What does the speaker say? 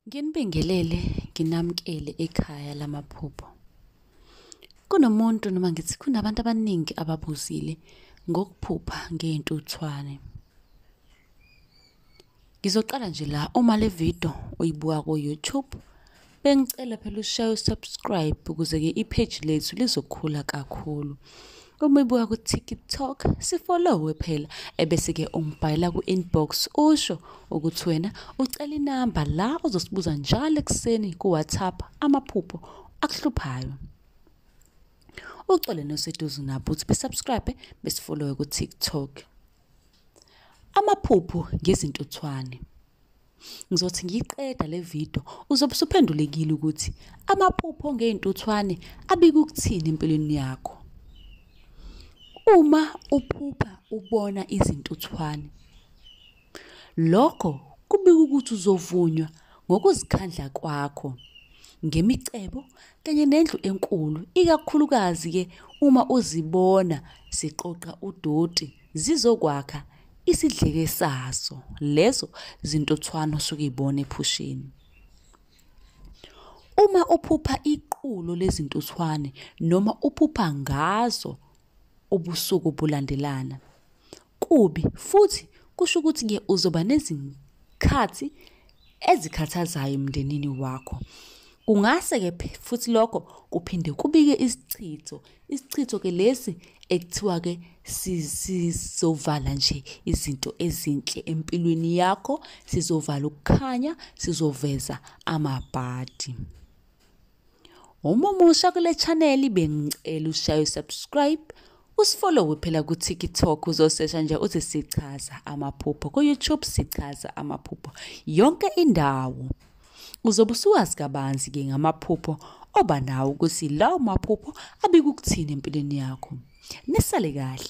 Nginibingelele, nginamkele ekhaya lamaphupho. Kunomuntu noma ngithi kunabantu abaningi ababuzile ngokuphupha ngey'ntuthwane. Ngizoqala nje la uma le video uyibuka ku-YouTube, bengicela phela ushaye u-subscribe ukuze-ke ipage lethu lizokhula kakhulu. Uma uyibuka ku-TikTok, sifollowe phela ebese-ke ungibhalela ku-inbox usho ukuthi wena ucela inamba la uzosibuza njalo ekuseni ku-WhatsApp amaphupho akuhluphayo. Ucele noseduze nabo ukuthi besubscribe besifollowe ku-TikTok. Amaphupho ngezintuthwane. Ngizothi ngiyiqeda le video uzobe usuphendulekile ukuthi amaphupho ngey'ntuthwane abika ukuthini empilweni yakho. Uma uphupha ubona izintuthwane, lokho kubika ukuthi uzovunywa ngokuzikhandla kwakho ngemicebo kanye nendlu enkulu, ikakhulukazi-ke uma uzibona ziqoqa udoti zizokwakha isidleke sazo lezo zintuthwane osuke uy'bona ephusheni. Uma uphupha iqulu lezintuthwane noma uphupha ngazo ubusuku bulandelana, kubi futhi kusho ukuthi-ke uzoba nezikhathi ezikhathazayo emndenini wakho. Kungase-ke futhi lokho kuphinde kubike isichitho. Isichitho-ke lesi ekuthiwa-ke sizovala nje izinto ezinhle empilweni yakho, sizovala ukukhanya, sizoveza amabhadi. Uma umusha kule channel bengicela ushaye u-subscribe, usifollowe phela ku-TikTok uzosesha nje uthi sichaza amaphupho. Ku-YouTube sichaza amaphupho. Yonke indawo uzobe usuwazi kabanzi-ke ngamaphupho oba nawo ukuthi lawo maphupho abika ukuthini empilweni yakho. Nisale kahle.